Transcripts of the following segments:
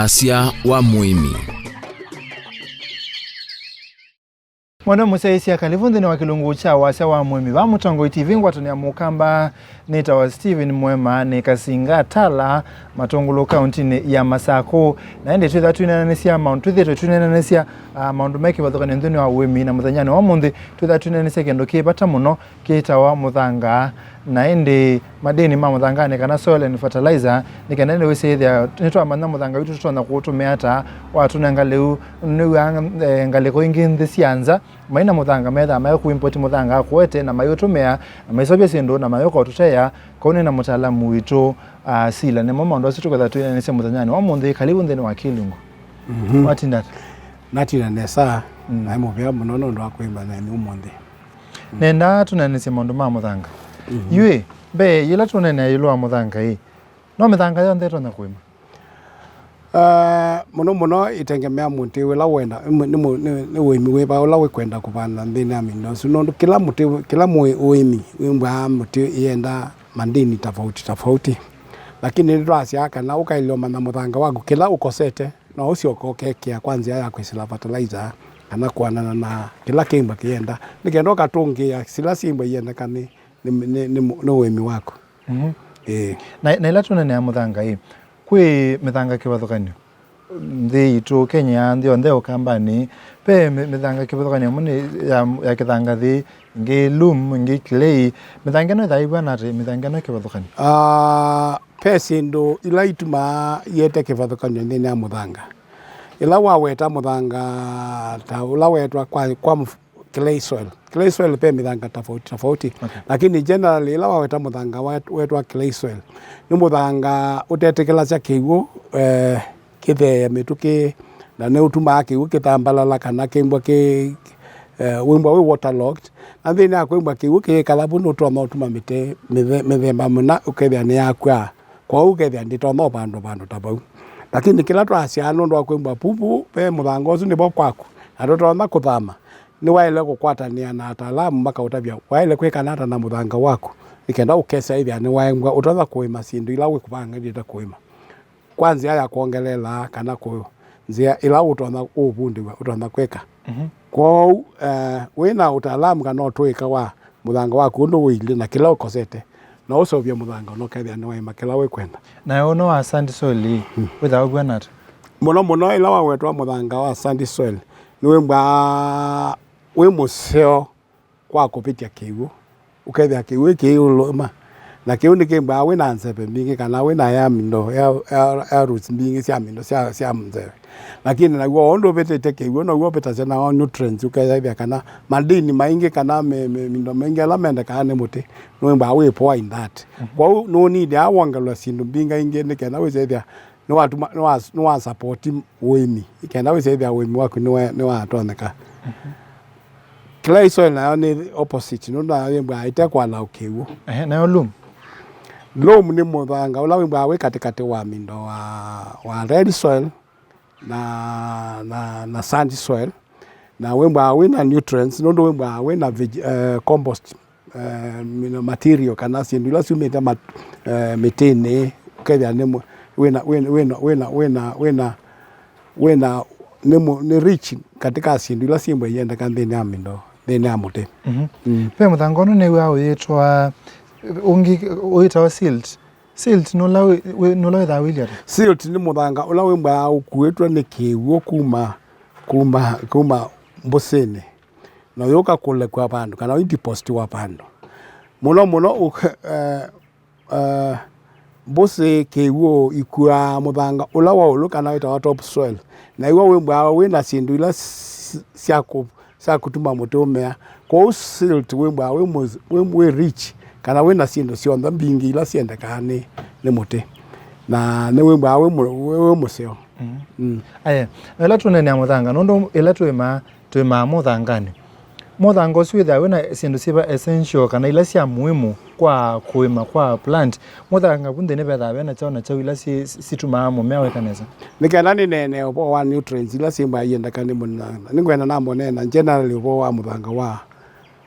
Wasya wa Muimi. Mwana musaisia kalivundi ni wakilungu cha Wasya wa Muimi. Wa Muthanga TV ngwatoni ya mukamba neta wa Steven Mwema ni kasinga tala Matongolo County ya Masako. Na ende twitha twinananesia Mount twithe twinananesia Mount Mike bathokane nthuni wa Muimi na muthanyani wa munthi twitha twinananesia kendo kibata muno kitawa Muthanga. Na ende madeni ma Muthanga ne kana soil and fertilizer ni kana ne wesethia nitwa manna Muthanga witu tutona kutumia ata watu nangaleu ni ngaleko ingi nthi cianza maina Muthanga metha mayo kuimport Muthanga kwete na mayotumia na maisobia sindu na mayoko tuteya kone na mutaalamu witu sila ne mama ndo situ kwa twina nese muthanyani wa munthi kalibu nthini wa kilungu watindata natira nesa na muvya munono ndo akwimba na ni umunthi nenda tunanese mundu ma Muthanga yue be yila tunene yilo Muthanga hii no Muthanga yonthe tona kwima muno itengemea munti wila wenda ni wimi weba wala wekwenda kupanda ndini amindo sunondo kila muti kila wimi wimba muti yenda mandini tofauti lakini ndio asiaka na ukailoma na Muthanga wagu kila ukosete na usio kokekea kwanza ya kwisila fertilizer kana kuanana na kila kimba kienda nikendo katungia sila simba yenda kani ni wimi wako na ila tunene ya Muthanga hii kwi Muthanga kibathukanio nthi itu Kenya nthi onthe ukambani pe Muthanga kibathukanio muni ya kithanga thi ngi loom ngi clay Muthanga no thaiwa nati Muthanga no kibathukanio pe sindu ila ituma yete kibathukanio nthi ya Muthanga ila waweta Muthanga ta ula wetwa kwa clay soil pe Muthanga tofauti lakini generally ila waweta Muthanga wetwa clay soil ni Muthanga utetekela cha kiwu kithe mituki na ne utuma kiwu kitambalala kana kimbwa ki wimba we waterlogged and then akwimba kiwu ki kalabu no twa utuma mite mithemba muna ukethia ni yakwa kwa ukethia nditono bandu tabau lakini kila twacia no ndo akwimba pupu pe Muthanga ucio ni bo kwaku atotona kuthama ni waile kukwatania na ataalamu mpaka utabia waile kwikanata na Muthanga waku nikenda ukesa ithia ni waengwa utotha kuima sindu ila wikubanga ndita kuima kwanza ya kuongelela kana ko nzia ila utotha ubundiwa utotha kweka kwa wina utaalamu kana utwika wa Muthanga waku ndo wili na kila ukosete na usovya Muthanga no kethia ni waima kila wikwenda na ono wa sandy soil without gwanat muno ila wawetwa Muthanga wa sandy soil ni wimba museo kwa kupitia kiwu ukethia kiwu kiuluma na kiwu ni kimba wina nzebe mingi kana wina ya mindo ya roots mingi cia mindo cia mzebe lakini na guo ondo betete kiwu no guo betase na nutrients ukethia kana madini maingi kana mindo maingi ala menda kana muti no wimba we poa in that kwa no need awangala sindu binga ingi ni kana wezethia no wa support wimi ikenda wezethia wimi wako ni wa toneka clay soil na ni opposite no na wimba itekwa na ukiwu na yo loom ni Muthanga ula wimba we katikati wa mindo wa red soil na sandy soil na wimba wina nutrients no wimba wina compost material kana sindu la sumeta metene kethia ni wina ni rich katika sindu la simba yenda kanthini ya mindo thini ya muti pe Muthanga no ne wa yetwa ungi uitwa silt no la da wilia silt ni Muthanga ula wimba ukuetwa ni kiwu kuma mbosene na yoka kule kwa bandu kana deposit wa bandu muno mbose kiwu ikua Muthanga ula wa uluka na ita top soil na iwa wimba wina sindu ila sia kutuma mutumea kwa silt wimba we rich kana wina sindu sionda mbingi ila sienda kani ni muti na ne wimba we museo aya ela tunene ya Muthanga nondo ela twema Muthangani Muthanga usiwitha wina sindu siba essential kana ila sia muhimu kwa kuima kwa plant Muthanga bunde ne betha bena chaona chau ila situma mumea wekaneza nikenda ni nene obo wa nutrients ila simba yenda kani munana ningwena na monena generally obo wa Muthanga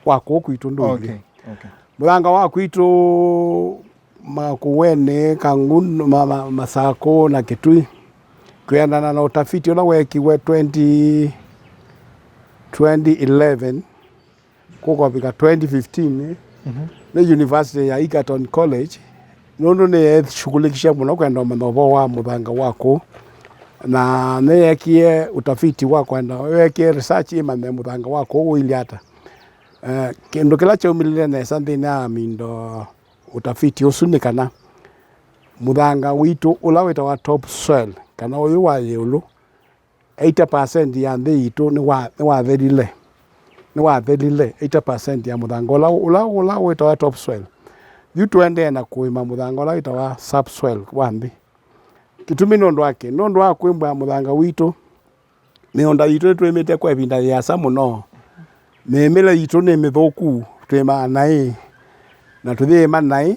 wa kokwitu nduli Muthanga wa kwitu makuwene kangun Masako na Kitui kwendana na utafiti ula wekiwe 2011 kukofika 2015 ni University ya Egerton College nundu ni shughulikisha muno kwenda mathomo wa muthanga wako na neyekie utafiti wa kwenda wekie research imane muthanga wako uiliata kindu kila chaumilile nesa thina mindo utafiti usunikana muthanga witu ula witawa top soil kana uyu wa yulu 80% ya nthi itu ni watherile 80% ya muthanga ula witawa top soil yu tuende na kuima muthanga ula witawa subsoil wa nthi kitumi nondu wake nondu wa kuimba muthanga witu mionda yitu twimite kwa ibinda ya samuno memela yitu ni mithuku twima nai na tuthima nai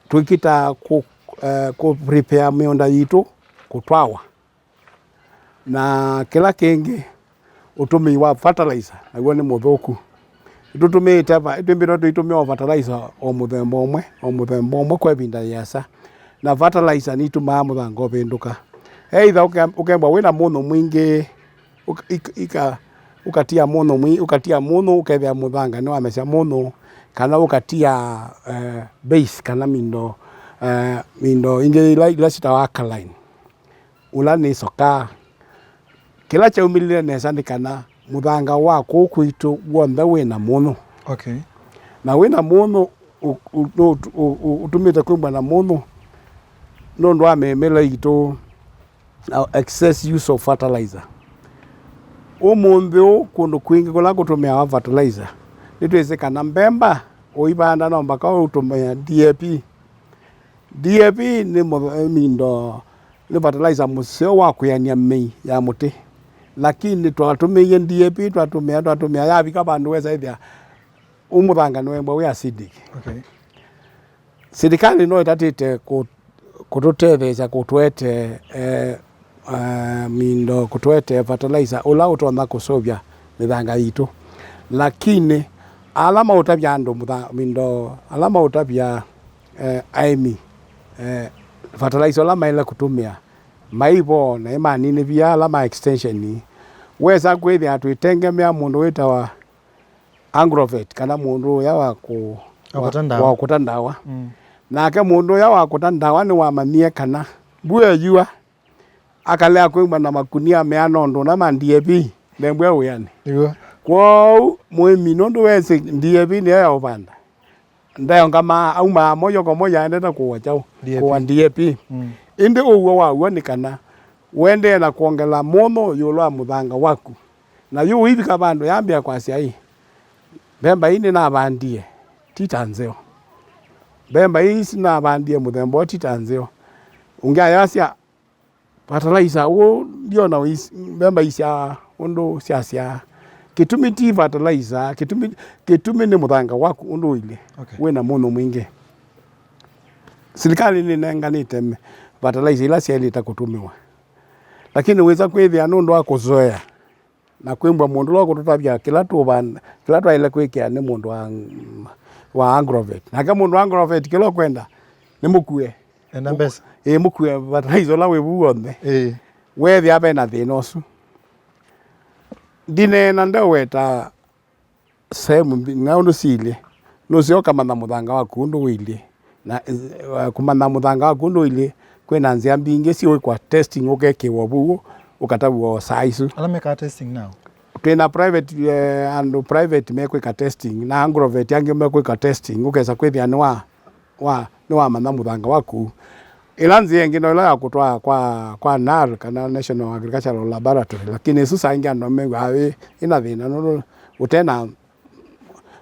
twikita ku prepare mionda yitu kutwawa na kila kingi utumi wa fertilizer naguo ni muthuku itutumite itumbiro tuitumia fertilizer o muthemba umwe kwa ibinda yasa na fertilizer ni tumaa muthanga ubinduka either ukemba wina muno mwingi ukatia muno ukethia muthanga ni wamesha muno kana ukatia base kana mindo inge ila sita alkaline ula ni soka kila chaumilile nesa ni kana muthanga wako kwitu wonde wina muno okay na wina muno utumite kwimba na muno nondu wa memela itu excess use of fertilizer umunthu kundu kwingi kula kutumia wa fertilizer nitwise kana mbemba uibanda no mpaka utumia DAP ni mindo ni fertilizer museo wa kuyania mei ya muti lakini twatumia DAP twatumia yabika bandu weza ithia umuthanga nwembo we acidic okay serikali no itatite kututethesha kutwete mindo kutwete fertilizer ula utonda kusovya mithanga yitu lakini alama utavya andu mindo alama utavya aimi fertilizer alama ile kutumia maibo na imanini vya alama extension weza kwithia twitengemea mundu witawa agrovet kana mundu ya wa kutandawa nake mundu ya wa kutandawa ni wamanie kana buya jua akalea kwimba na makunia meanondo na DAP ndembwe uyani kwao Muimi nondu wese DAP ni ya upanda ndayo ngama auma moyo kwa moja endeta kuwa chao kwa DAP indi uwo wa ni kana wende na kuongela mono yulo muthanga waku na yu hivi kabando yambia kwa sia bemba ini na bandie titanzeo bemba hii sina bandie muthembo titanzeo ungia yasia fertilizer wo ndio na bemba isha undu sia kitumi ti fertilizer kitumi ni muthanga waku undu ile wena muno mwingi serikali ni nenganite fertilizer ila sia ile takutumiwa lakini weza kwithia nundu wa kuzoea na kwimba mundu wa kututabia kila ile kwikia ni mundu wa agrovet na kama mundu wa agrovet kila kwenda ni mukue enda mbesa mukue fertilizer la webu wonde wethi abe na thinosu dine na ndo weta sehemu ngaundo sile nusio kama na muthanga waku ndu wile na kumana muthanga waku ndu wile kwena nzia mbingi si kwa testing ugekiwa buo ukatabuo size alame ka testing now twina private and private mekwika testing na agrovet yangi mekwika testing ukesa kwithia ni wa mana muthanga waku ilanzi yengi no ila kutwa kwa NAR kana National Agricultural Laboratory lakini susa ingia ndo mengo awe ina thina no utena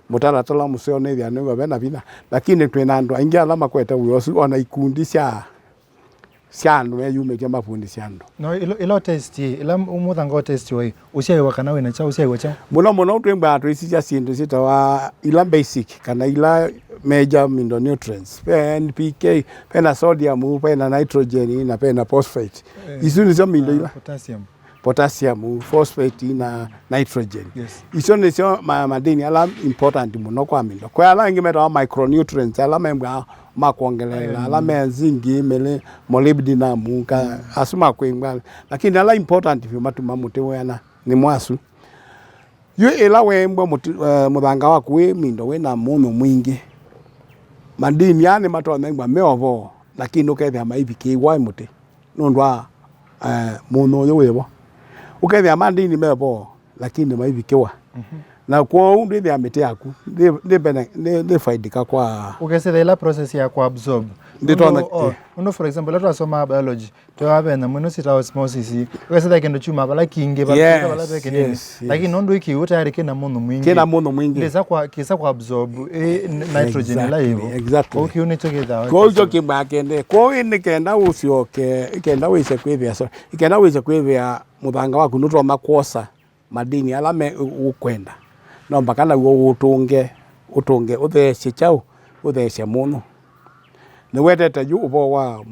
mutaratala museo ne thia no bena bina lakini twina ndo ingia alama kwete uyosu ona ikundi cia andu yume kia mafundi cia andu no ilo test ila umuthanga test wai usiaiwa kana wina cha usiaiwa cha muno twimba atu isi cia sindu citawa ila basic kana ila major mindo nutrients NPK pena sodium pena nitrogen na pena phosphate isu ni mindo ila potassium phosphate na nitrogen isu ni madini ala important muno kwa mindo kwa ala ingi meta micronutrients ala membwa makuongelela ala menzingi mele molybdenum ka asuma kwingwa lakini ala important vyo matuma muti wena ni mwasu yo ela wembo muthanga waku we mindo we na muno mwingi madini yani matomengwa meovo lakini ukethia maiviki wa muti nondwa muno yo wevo ukethia madini meovo lakini maivikiwa na kwa undu thia miti yaku de faidika kwa ukesela ila process ya ku absorb nditona uno for example letwa soma biology to have na muno sita osmosis ukesela kendo chuma bala kinge bala peke nini lakini nondo iki utayari kina muno mwingi ndeza kwa kisa ku absorb nitrogen la hiyo exactly okay unitogeda kwa hiyo kimbakende kwa hiyo nikenda usioke ikenda wise kwivia so ikenda wise kwivia muthanga waku nutwa makwosa madini alame ukwenda no mpaka na utunge utheshe chau utheshe muno ni wetete yu ubo wa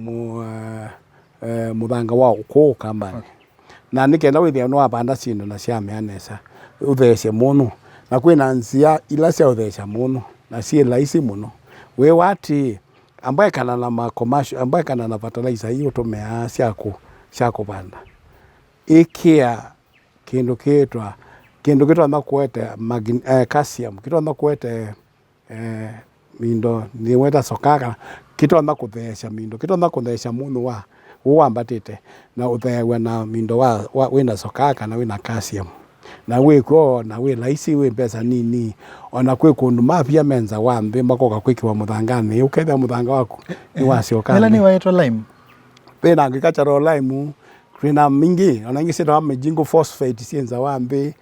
muthanga wa uko kambani na nikenda withia no abanda sindu na cia meanesa utheshe muno na kwina nzia ila cia uthesha muno na cie laisi muno we wati ambaye kana na makomasho ambaye kana na fertilizer hiyo tumea cia kubanda ikia kindu kitwa makwete calcium kitwa makwete mindo ni weta sokaka kitwa makuthesha mindo kitwa makuthesha muno wa uambatite na uthewe na mindo wa wina sokaka na wina calcium na wiko na we laisi we pesa nini ona kwe kundu mapia menza wambe makoka kwikiwa muthangani uketha muthanga waku ni waciokana ila ni waitwa lime pena agricultural lime kwina mingi ona ingi sita jingo phosphate sienza wambe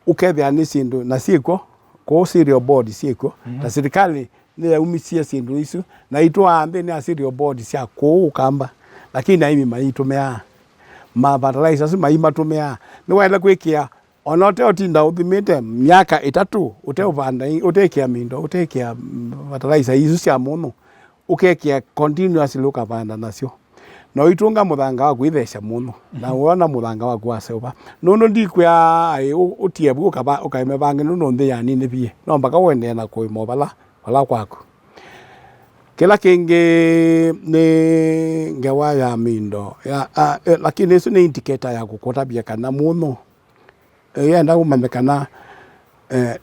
ukethia ni sindu na siko ko cereal board siko na serikali ni yaumisie sindu isu na itwa ambe ni cereal board cia ko ukamba lakini na imi maitumea ma fertilizer sima imatumea ni wala kwikia ona te otinda uthimite miaka 3 uteuvanda utekia mindo utekia fertilizer isu cia muno ukekia continuously ukavanda nacio no itunga muthanga waku ithesha muno na wona muthanga waku waseoba nono ndikwya utiebu ukaime bange nono nthi ya nini bie no mpaka wende na kuimo bala kwaku kila kingi ni ngewa ya mindo ya lakini isu ni indicator ya kukotabia kana muno yenda umemekana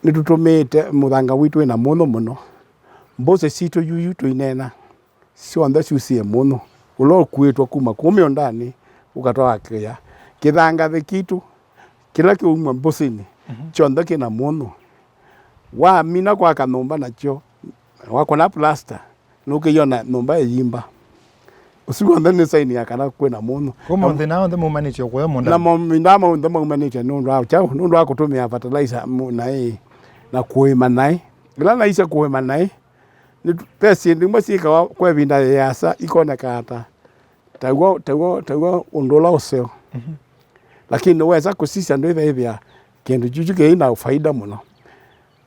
nitutumite muthanga witu ina muno mbose sito yuyu tuinena sio anda ciucie muno ulo kuitwa kuma kumio ndani ukatoa kia kithanga thikitu kila kiuma mbosini chonda kina muno wa mina kwa kanumba nacho wako na plaster nukiyona numba yimba usiku ndani saini yakana kwena muno kuma ndina ndo mumanije kwa munda na mindama ndo mumanije ndo acha ndo akutumia fertilizer na kuima nai bila naisha kuima nai ni pesi ndimo sika kwa vinda yasa ikona kata tawo undola oseo lakini weza kusisa ndo ivya kendo jujuke ina faida muno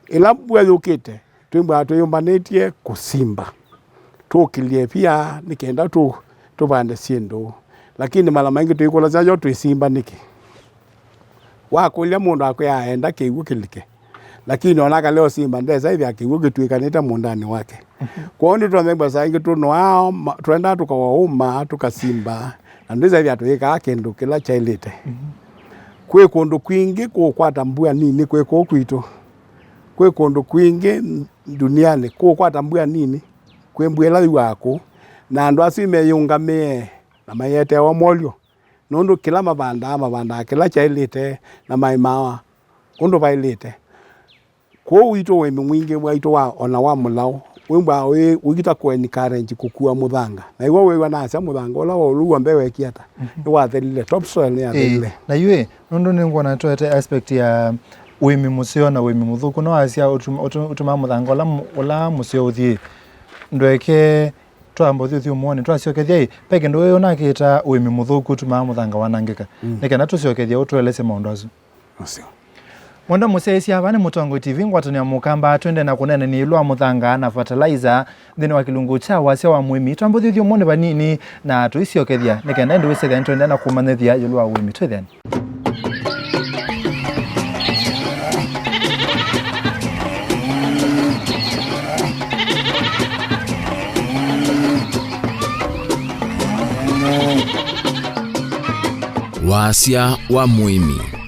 ila bwelukite twimba tuyumbanetie kusimba tukilie pia nikenda tubande sindu lakini mara maingi tuikola zajo tuisimba niki wakulia mundu akyaenda kiwu kilike lakini onaka leo simba ndeza hivi akiwu gitwikanita mundani wake kwa hiyo twamemba saingi tunwao twenda tukawauma tukasimba ndeza hivi atuika kendo kila chailite kwe kundu kwingi kukwata mbua nini kwe kokwitu kwe kundu kwingi duniani kukwata mbua nini kwe mbwela wako na ndo asime yungamie na mayete wa molyo nondo kila mabanda kila chailite na maimawa undo bailite ko wito we mwingi waito wa ona wa mulao wimba we wigita ko ni current kukua muthanga na iwo we wana asa muthanga ola wo ruwa mbewe kiata ni wa thelile top soil ya thelile na yue nondo ningona toete aspect ya wimi musio na wimi muthuku no asia utuma muthanga ola musio uthie ndweke twambo thio muone twaciokethia peke ndo we ona kita wimi muthuku tuma muthanga wanangika nikana tuciokethia utwelese maundu acio acio Mwanda musesia abane Muthanga TV ngwatania mukamba twende na kunene ni ilwa muthanga na fertilizer thini wa kilungu cha Wasya wa Muimi twambo thio muone banini na tuiciokethia nikenda ndu wicethia twende na kumanethia ilwa Muimi twethani Wasya wa Muimi.